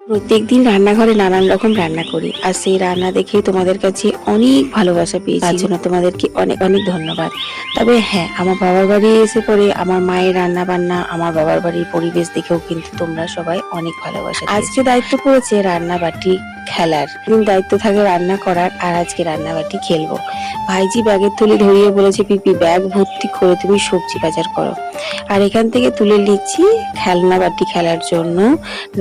প্রত্যেকদিন রান্নাঘরে নানান রকম রান্না করি, আর সেই রান্না দেখে তোমাদের কাছে অনেক ভালোবাসা পেয়েছি। তার জন্য তোমাদেরকে অনেক অনেক ধন্যবাদ। তবে হ্যাঁ, আমার বাবার বাড়ি এসে পরে আমার মায়ের রান্না বান্না, আমার বাবার বাড়ির পরিবেশ দেখেও কিন্তু তোমরা সবাই অনেক ভালোবাসা। আজকে দায়িত্ব পড়েছে রান্না বাটি খেলার, কিন্তু দায়িত্ব থাকে রান্না করার, আর আজকে রান্না বাটি খেলবো। ভাইজি ব্যাগের থলি ধরিয়ে বলেছে, পিপি ব্যাগ ভর্তি করে তুমি সবজি বাজার করো। আর এখান থেকে তুলে নিচ্ছি খেলনা বাটি খেলার জন্য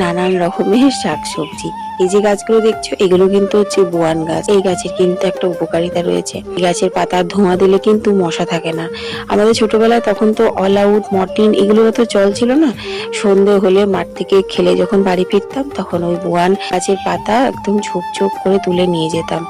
নানান রকমের শাকসবজি। এই যে গাছগুলো দেখছো, এগুলো কিন্তু হচ্ছে বোয়ান গাছ। এই গাছের কিন্তু একটা উপকারিতা রয়েছে, এই গাছের পাতা ধোঁয়া দিলে কিন্তু মশা থাকে না। আমাদের ছোটবেলায় তখন তো অল আউট, মর্টিন এগুলো তো চল ছিল না। সন্ধে হলে মাঠ থেকে খেলে যখন বাড়ি ফিরতাম, তখন ওই বোয়ান গাছের পাতা একদম ঝোপ ঝোপ করে তুলে নিয়ে যেতাম।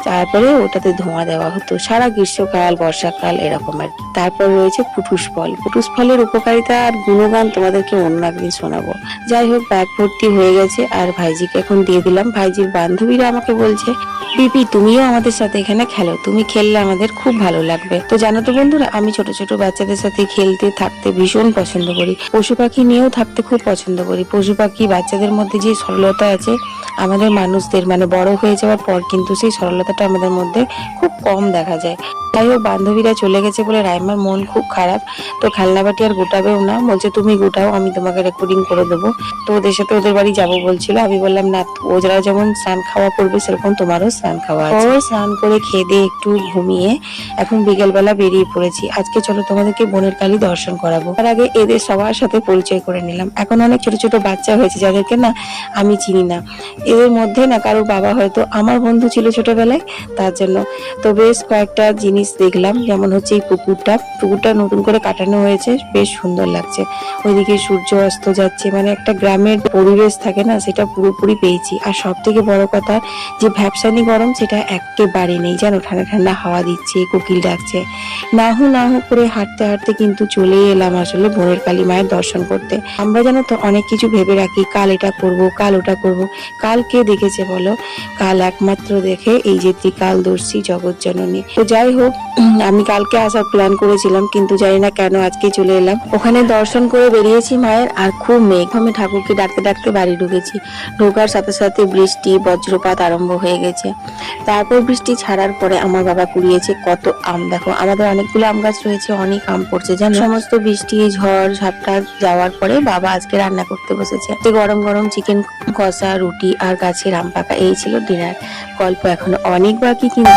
তারপরে ওটাতে ধোঁয়া দেওয়া হতো সারা গ্রীষ্মকাল, বর্ষাকাল এরকম আর কি। তারপর রয়েছে পুটুস ফল। পুটুস ফলের উপকারিতা আর গুণগান তোমাদেরকে অন্য একদিন শোনাবো। যাই হোক, ব্যাগ ভর্তি হয়ে গেছে আর ভাইজিকে এখন দিয়ে দিলাম। ভাইজির বান্ধবীরা আমাকে বলছে, পিপি তুমিও আমাদের সাথে এখানে খেলো, তুমি খেললে আমাদের খুব ভালো লাগবে। তো জানো তো বন্ধুরা, আমি ছোট ছোট বাচ্চাদের সাথে খেলতে থাকতে ভীষণ পছন্দ করি। পশু পাখি নিয়েও থাকতে খুব পছন্দ করি। পশু পাখি বাচ্চাদের মধ্যে যে সরলতা আছে, আমাদের মানুষদের মানে বড় হয়ে যাওয়ার পর কিন্তু সেই সরলতাটা আমাদের মধ্যে খুব কম দেখা যায়। যাই হোক, বান্ধবীরা চলে গেছে বলে রাইমার মন খুব খারাপ। তো খেলনা বাটি আর গোটাবেও না, বলছে তুমি গোটাও, আমি তোমাকে রেকর্ডিং করে দেবো। তো ওদের সাথে ওদের বাড়ি যাবো বলছিল। আমি বললাম না, ওরা যেমন স্নান খাওয়া করবে সেরকম তোমারও স্নান খাওয়া আছে। স্নান করে খেয়ে দিয়ে একটু ঘুমিয়ে এখন বিকেলবেলা বেরিয়ে পড়েছি। আজকে চলো তোমাদেরকে বোনের কালী দর্শন করাবো। তার আগে এদের সবার সাথে পরিচয় করে নিলাম। এখন অনেক ছোট ছোট বাচ্চা হয়েছে যাদেরকে না আমি চিনি না। এদের মধ্যে না কারো বাবা হয়তো আমার বন্ধু ছিল ছোটবেলায়, তার জন্য। তো বেশ কয়েকটা জিনিস দেখলাম, যেমন হচ্ছে এই পুকুরটা নতুন করে কাটানো হয়েছে, বেশ সুন্দর লাগছে। ওইদিকে সূর্য অস্ত যাচ্ছে, মানে একটা গ্রামের পরিবেশ থাকে না, সেটা পুরোপুরি পেয়েছি। আর সব থেকে বড় কথা, যে ভ্যাপসানি গরম সেটা একেবারে নেই, যেন ঠান্ডা ঠান্ডা হাওয়া দিচ্ছে, কোকিল ডাকছে। না হু করে হাঁটতে হাঁটতে কিন্তু চলে এলাম আসলে বোনের কালী মায়ের দর্শন করতে। আমরা জানো তো অনেক কিছু ভেবে রাখি, কাল এটা করব, কাল ওটা করব। কাল কে দেখেছে বলো? কাল একমাত্র দেখে এই যে ত্রিকালদর্শী জগৎ জননী। তো যাই হোক, আমি কালকে আসার প্ল্যান করেছিলাম, কিন্তু জানি না কেন আজকে চলে এলাম। ওখানে দর্শন করে বেরিয়েছি মায়ের, আর খুব মেঘ। আমি ঠাকুরকে ডাকতে ডাকতে বাড়ি ঢুকেছি। ঢোকার সাথে সাথে বৃষ্টি, বজ্রপাত আরম্ভ হয়ে গেছে। তারপর বৃষ্টি ছাড়ার পরে আমার বাবা কুড়িয়েছে কত আম। দেখো, আমাদের অনেকগুলো আম গাছ রয়েছে, অনেক আম পড়ছে জানো। সমস্ত বৃষ্টি, ঝড় ঝাপটা যাওয়ার পরে বাবা আজকে রান্না করতে বসেছে। গরম গরম চিকেন কষা, রুটি আর গাছের আম পাকা, এই ছিল ডিনার। গল্প এখনো অনেক বাকি, কিন্তু